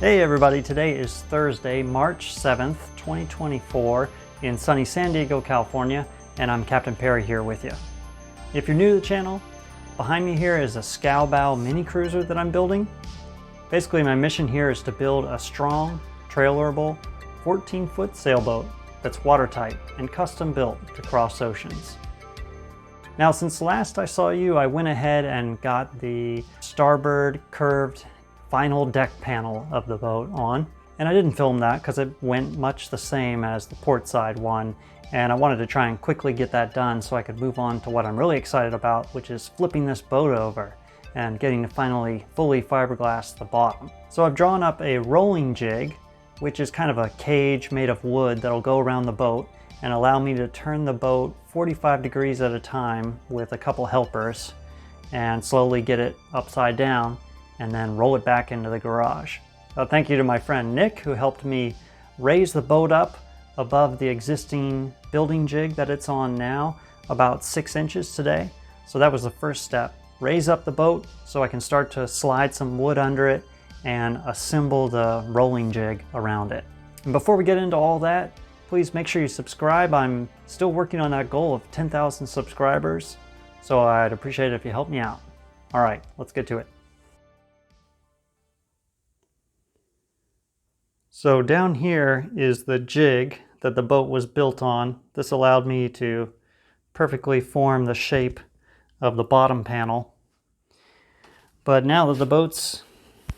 Hey everybody, today is Thursday, March 7th, 2024 in sunny San Diego, California, and I'm Captain Perry here with you. If you're new to the channel, behind me here is a Scow Bow Mini-Cruiser that I'm building. Basically my mission here is to build a strong, trailerable, 14-foot sailboat that's watertight and custom built to cross oceans. Now since last I saw you, I went ahead and got the starboard curved final deck panel of the boat on, and I didn't film that because it went much the same as the port side one, and I wanted to try and quickly get that done so I could move on to what I'm really excited about, which is flipping this boat over and getting to finally fully fiberglass the bottom. So I've drawn up a rolling jig, which is kind of a cage made of wood that'll go around the boat and allow me to turn the boat 45 degrees at a time with a couple helpers and slowly get it upside down and then roll it back into the garage. Thank you to my friend Nick, who helped me raise the boat up above the existing building jig that it's on now, about 6 inches today. So that was the first step. Raise up the boat so I can start to slide some wood under it and assemble the rolling jig around it. And before we get into all that, please make sure you subscribe. I'm still working on that goal of 10,000 subscribers, so I'd appreciate it if you help me out. All right, let's get to it. So down here is the jig that the boat was built on. This allowed me to perfectly form the shape of the bottom panel. But now that the boat's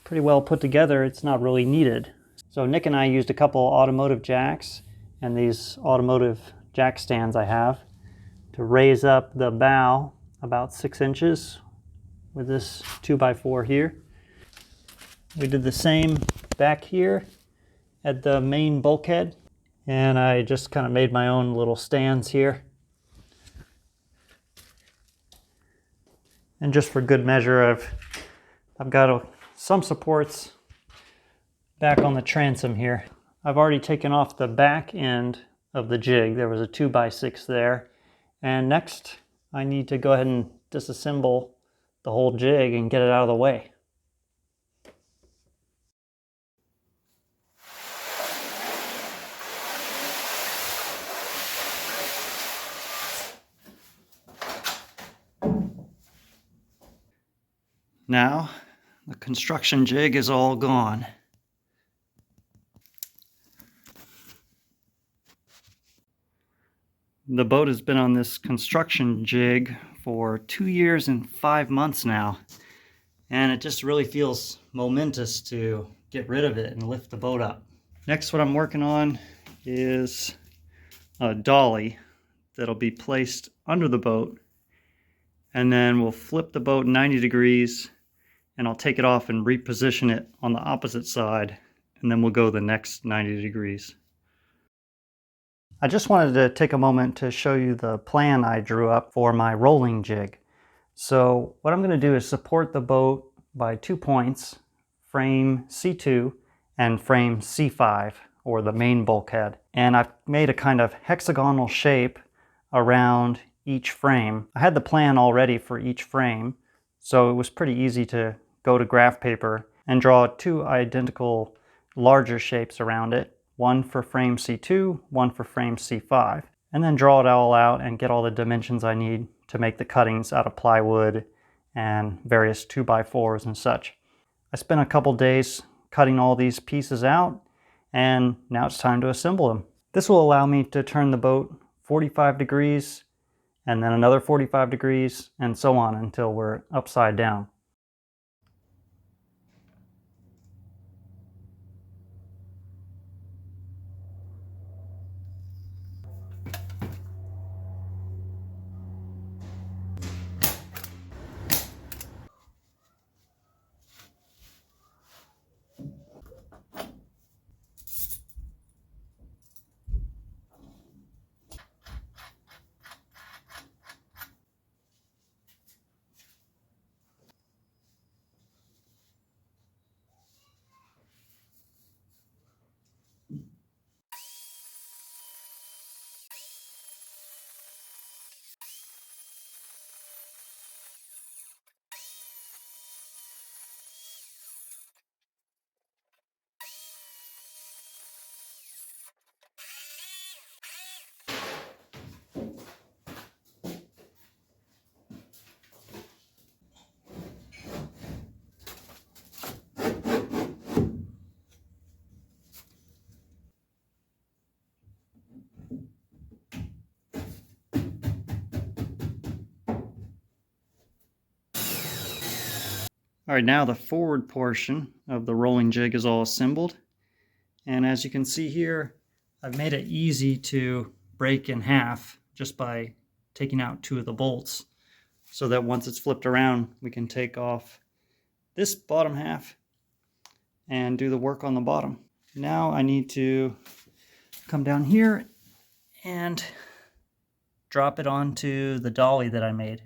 pretty well put together, it's not really needed. So Nick and I used a couple automotive jacks and these automotive jack stands I have to raise up the bow about 6 inches with this 2x4 here. We did the same back here at the main bulkhead, and I just kind of made my own little stands here. And just for good measure, I've got some supports back on the transom here. I've already taken off the back end of the jig. There was a 2x6 there. And next I need to go ahead and disassemble the whole jig and get it out of the way. Now, the construction jig is all gone. The boat has been on this construction jig for 2 years and 5 months now, and it just really feels momentous to get rid of it and lift the boat up. Next, what I'm working on is a dolly that'll be placed under the boat, and then we'll flip the boat 90 degrees and I'll take it off and reposition it on the opposite side, and then we'll go the next 90 degrees. I just wanted to take a moment to show you the plan I drew up for my rolling jig. So what I'm going to do is support the boat by 2 points, frame C2 and frame C5, or the main bulkhead. And I've made a kind of hexagonal shape around each frame. I had the plan already for each frame, so it was pretty easy to go to graph paper and draw 2 identical larger shapes around it. One for frame C2, one for frame C5. And then draw it all out and get all the dimensions I need to make the cuttings out of plywood and various 2x4s and such. I spent a couple days cutting all these pieces out, and now it's time to assemble them. This will allow me to turn the boat 45 degrees and then another 45 degrees and so on until we're upside down. All right, now the forward portion of the rolling jig is all assembled. And as you can see here, I've made it easy to break in half just by taking out 2 of the bolts, so that once it's flipped around, we can take off this bottom half and do the work on the bottom. Now I need to come down here and drop it onto the dolly that I made.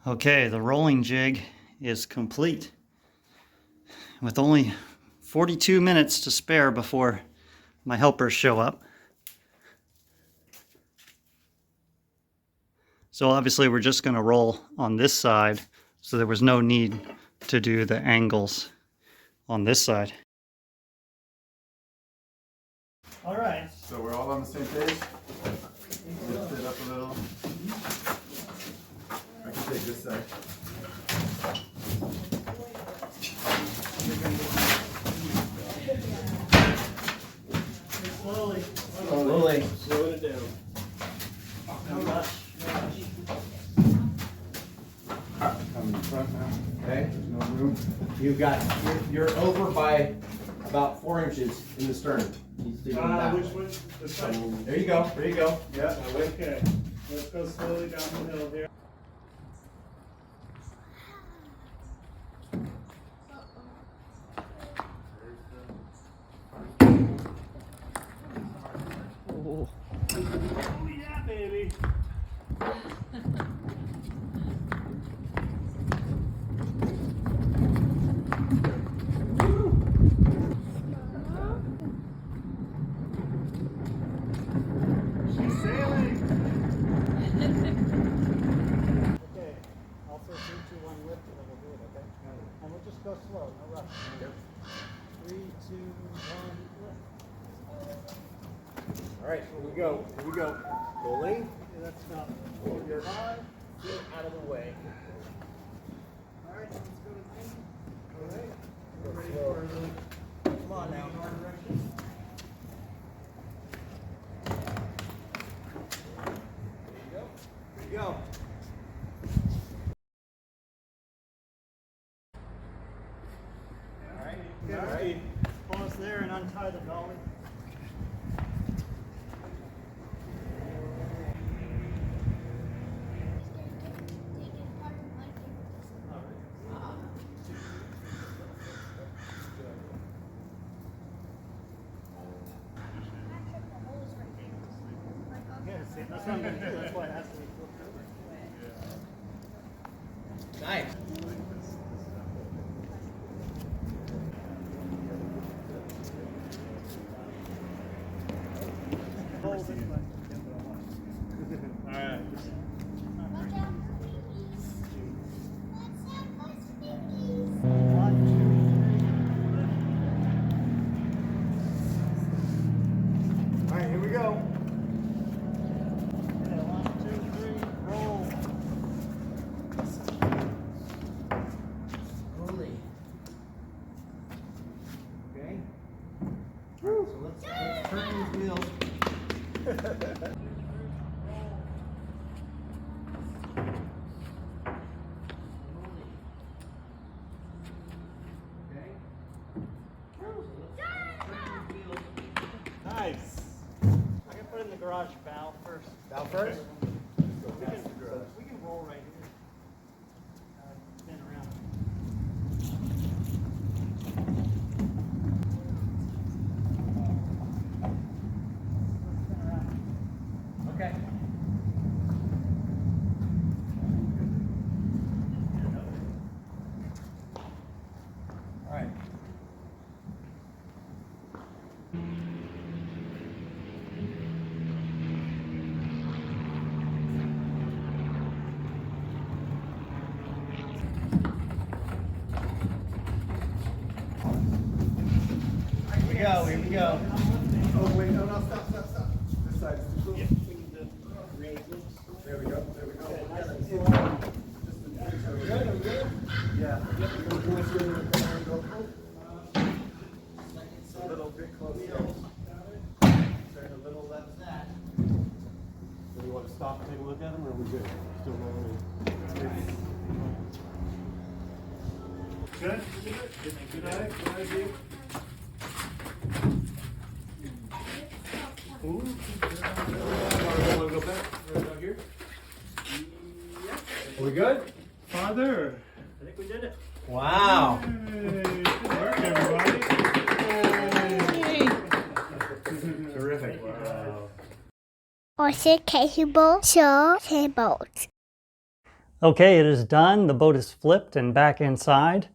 Okay, the rolling jig is complete with only 42 minutes to spare before my helpers show up. So obviously we're just going to roll on this side, so there was no need to do the angles on this side. All right. So we're all on the same page? Lift it up a little. I can take this side. Slowly. Slowly. Slowing it down. Not much. Come in front now. Okay. There's no room. You're over by about 4 inches in the stern. He's digging that Which way. one? This one? There you go. There you go. Yeah. Okay. Let's go slowly down the hill here. Oh yeah, baby. She's sailing. Okay, also 3, 2, 1 lift and then we'll do it, okay? And we'll just go slow, no rush. 3, 2, 1 lift. All right. Here we go. Here we go. Rolling. Okay, that's not. Hold your eye. Get out of the way. All right, let's go to main. All right. We're ready for the Come on now. our direction. Here you go. All right, pause there and untie the dolly. Yeah, see, that's what I'm going to do. That's why it has to be flipped over. Nice. Hold it, but- All right. One, All right. Here we go. 2, 3. Yeah, 1, 2, 3, roll. Slowly. Okay. So let's turn these wheels. Nice. I can put it in the garage valve first. Valve first. We can roll right here. Spin around. Spin around. Okay. All right. go, here we go. Oh, wait, no, stop. This side. Yeah. There we go. Yeah. A little bit closer. Turn a little left. Do you want to stop and take a look at them, or are we good? Still rolling? Good? Good eye? Good eye, Dave? Ooh. Want to go back? Right here? Are we good? Father. I think we did it. Wow. Hey, good work, everybody. Terrific. Wow. OCSS-076 Sailboat. Okay, it is done. The boat is flipped and back inside.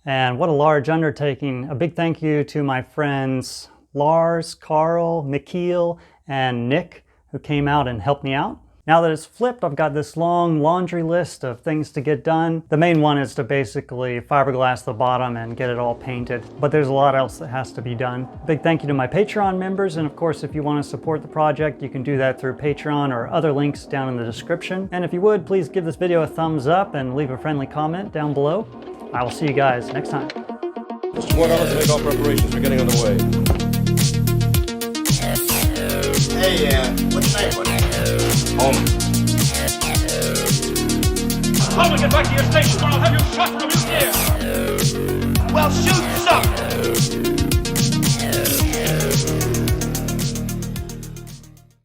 And what a large undertaking. A big thank you to my friends Lars, Carl, Mikhail, and Nick, who came out and helped me out. Now that it's flipped, I've got this long laundry list of things to get done. The main one is to basically fiberglass the bottom and get it all painted, but there's a lot else that has to be done. Big thank you to my Patreon members, and of course, if you want to support the project, you can do that through Patreon or other links down in the description. And if you would, please give this video a thumbs up and leave a friendly comment down below. I will see you guys next time. Just 1 hour to make all preparations for getting on the way. Hey, what's your name? Home. Come and get back to your station or I'll have you shot from his ear! Well, shoot some!